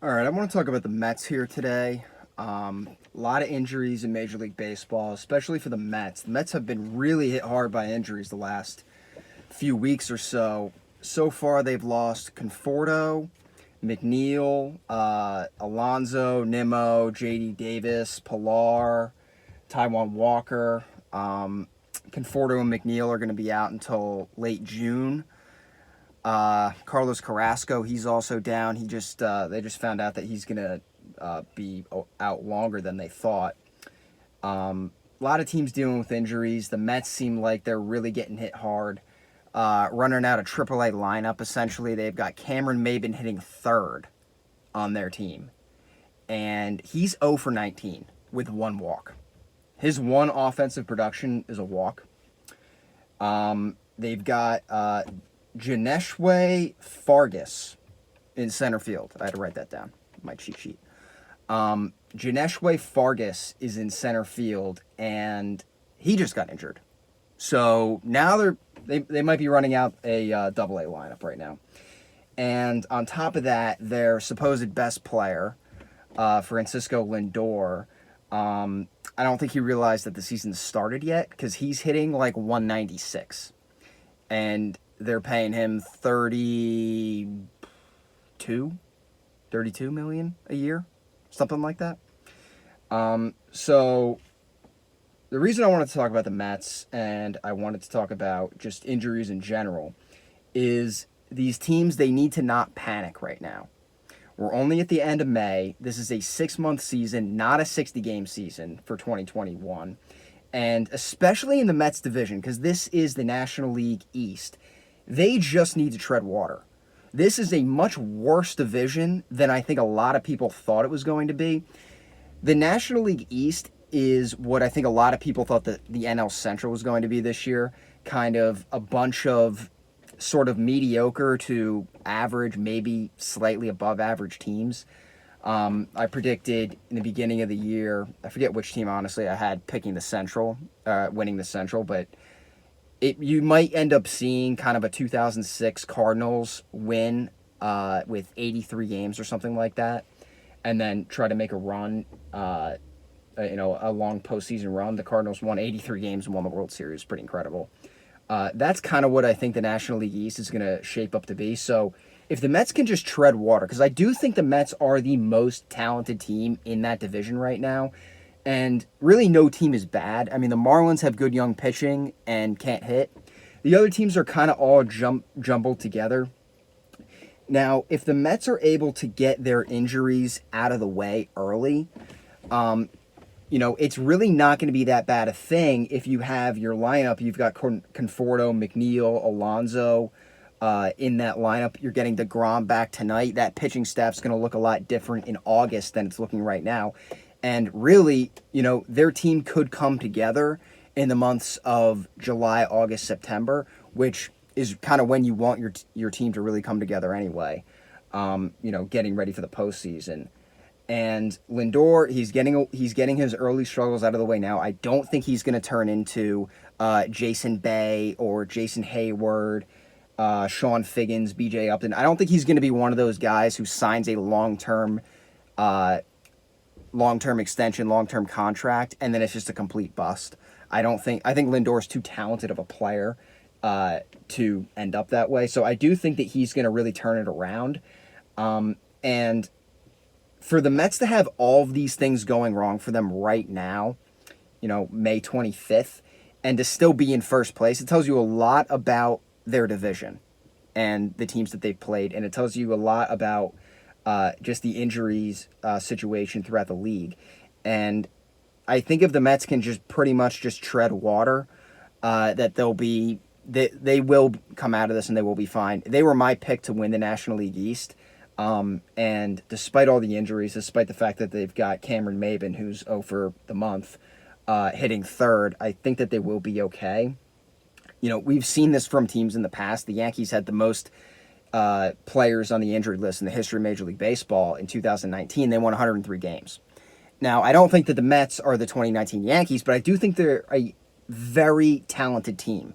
All right, I want to talk about the Mets here today. A lot of injuries in Major League Baseball, especially for the Mets. The Mets have been really hit hard by injuries the last few weeks or so. So far, they've lost Conforto, McNeil, Alonso, Nimmo, J.D. Davis, Pilar, Taiwan Walker. Conforto and McNeil are going to be out until late June. Carlos Carrasco, he's also down. They just found out that he's gonna be out longer than they thought. A lot of teams dealing with injuries. The Mets seem like they're really getting hit hard. Running out a AAA lineup, essentially. They've got Cameron Maben hitting third on their team. And he's 0 for 19 with one walk. His one offensive production is a walk. They've got Janeshwe Fargas in center field. I had to write that down, my cheat sheet. Janeshwe Fargas is in center field, and he just got injured. So now they might be running out a double-A lineup right now. And on top of that, their supposed best player, Francisco Lindor, I don't think he realized that the season started yet because he's hitting like 196. And they're paying him 32 million a year, something like that. So the reason I wanted to talk about the Mets and I wanted to talk about just injuries in general is these teams, they need to not panic right now. We're only at the end of May. This is a 6-month season, not a 60-game season for 2021. And especially in the Mets division, because this is the National League East, they just need to tread water. This is a much worse division than I think a lot of people thought it was going to be. The National League East is what I think a lot of people thought that the NL Central was going to be this year. Kind of a bunch of sort of mediocre to average, maybe slightly above average teams. I predicted in the beginning of the year, I forget which team, honestly, I had picking the Central, winning the Central, but you might end up seeing kind of a 2006 Cardinals win with 83 games or something like that, and then try to make a run, a long postseason run. The Cardinals won 83 games and won the World Series. Pretty incredible. That's kind of what I think the National League East is going to shape up to be. So if the Mets can just tread water, because I do think the Mets are the most talented team in that division right now, and really no team is bad. I mean, the Marlins have good young pitching and can't hit. The other teams are kind of all jumbled together. Now, if the Mets are able to get their injuries out of the way early, it's really not going to be that bad a thing if you have your lineup. You've got Conforto, McNeil, Alonso in that lineup. You're getting DeGrom back tonight. That pitching staff's going to look a lot different in August than it's looking right now. And really, their team could come together in the months of July, August, September, which is kind of when you want your team to really come together anyway, getting ready for the postseason. And Lindor, he's getting his early struggles out of the way now. I don't think he's going to turn into Jason Bay or Jason Hayward, Sean Figgins, B.J. Upton. I don't think he's going to be one of those guys who signs a long-term extension, long-term contract, and then it's just a complete bust. I think Lindor's too talented of a player to end up that way. So I do think that he's going to really turn it around. And for the Mets to have all of these things going wrong for them right now, May 25th, and to still be in first place, it tells you a lot about their division and the teams that they've played, and it tells you a lot about just the injuries situation throughout the league. And I think if the Mets can just pretty much just tread water, that they will come out of this and they will be fine. They were my pick to win the National League East. And despite all the injuries, despite the fact that they've got Cameron Maben, who's 0 for the month, hitting third, I think that they will be okay. We've seen this from teams in the past. The Yankees had the most players on the injured list in the history of Major League Baseball in 2019. They won 103 games. Now, I don't think that the Mets are the 2019 Yankees, but I do think they're a very talented team.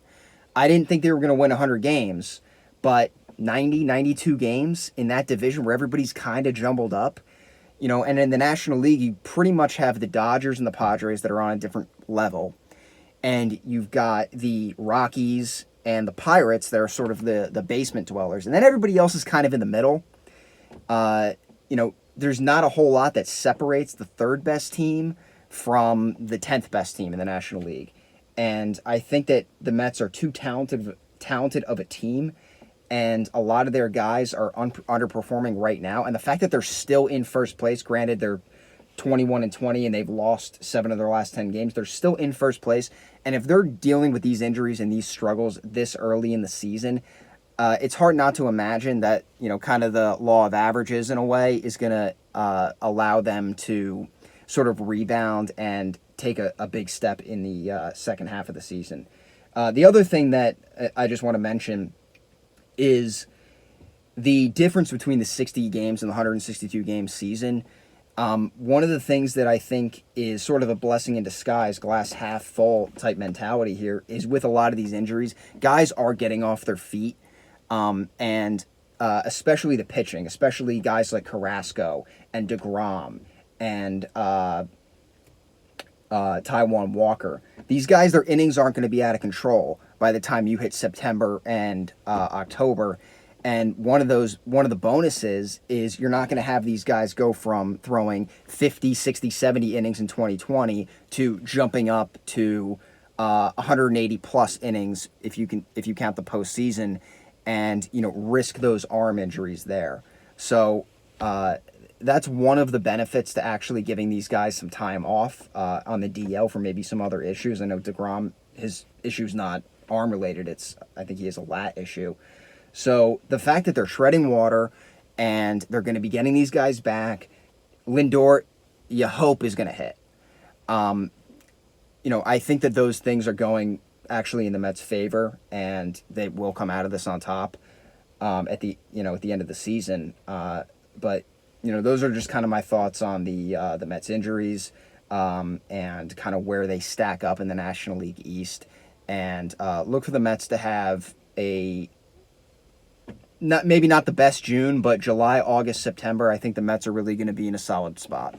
I didn't think they were going to win 100 games, but 90, 92 games in that division where everybody's kind of jumbled up. And in the National League, you pretty much have the Dodgers and the Padres that are on a different level. And you've got the Rockies and the Pirates that are sort of the basement dwellers. And then everybody else is kind of in the middle. There's not a whole lot that separates the third best team from the 10th best team in the National League. And I think that the Mets are too talented of a team, and a lot of their guys are underperforming right now. And the fact that they're still in first place, granted they're 21-20 and they've lost 7 of their last 10 games, they're still in first place. And if they're dealing with these injuries and these struggles this early in the season, it's hard not to imagine that, kind of the law of averages in a way is going to allow them to sort of rebound and take a big step in the second half of the season. The other thing that I just want to mention is the difference between the 60 games and the 162 game season. One of the things that I think is sort of a blessing in disguise, glass half full type mentality here, is with a lot of these injuries, guys are getting off their feet, and especially the pitching, especially guys like Carrasco and DeGrom and Taijuan Walker. These guys, their innings aren't going to be out of control by the time you hit September and October. And one of the bonuses is you're not going to have these guys go from throwing 50, 60, 70 innings in 2020 to jumping up to 180 plus innings if you count the postseason, and risk those arm injuries there. So that's one of the benefits to actually giving these guys some time off on the DL for maybe some other issues. I know DeGrom, his issue's not arm related. I think he has a lat issue. So the fact that they're treading water and they're going to be getting these guys back, Lindor, you hope, is going to hit. I think that those things are going actually in the Mets' favor, and they will come out of this on top at the end of the season. But those are just kind of my thoughts on the Mets' injuries and kind of where they stack up in the National League East. And look for the Mets to have maybe not the best June, but July, August, September, I think the Mets are really going to be in a solid spot.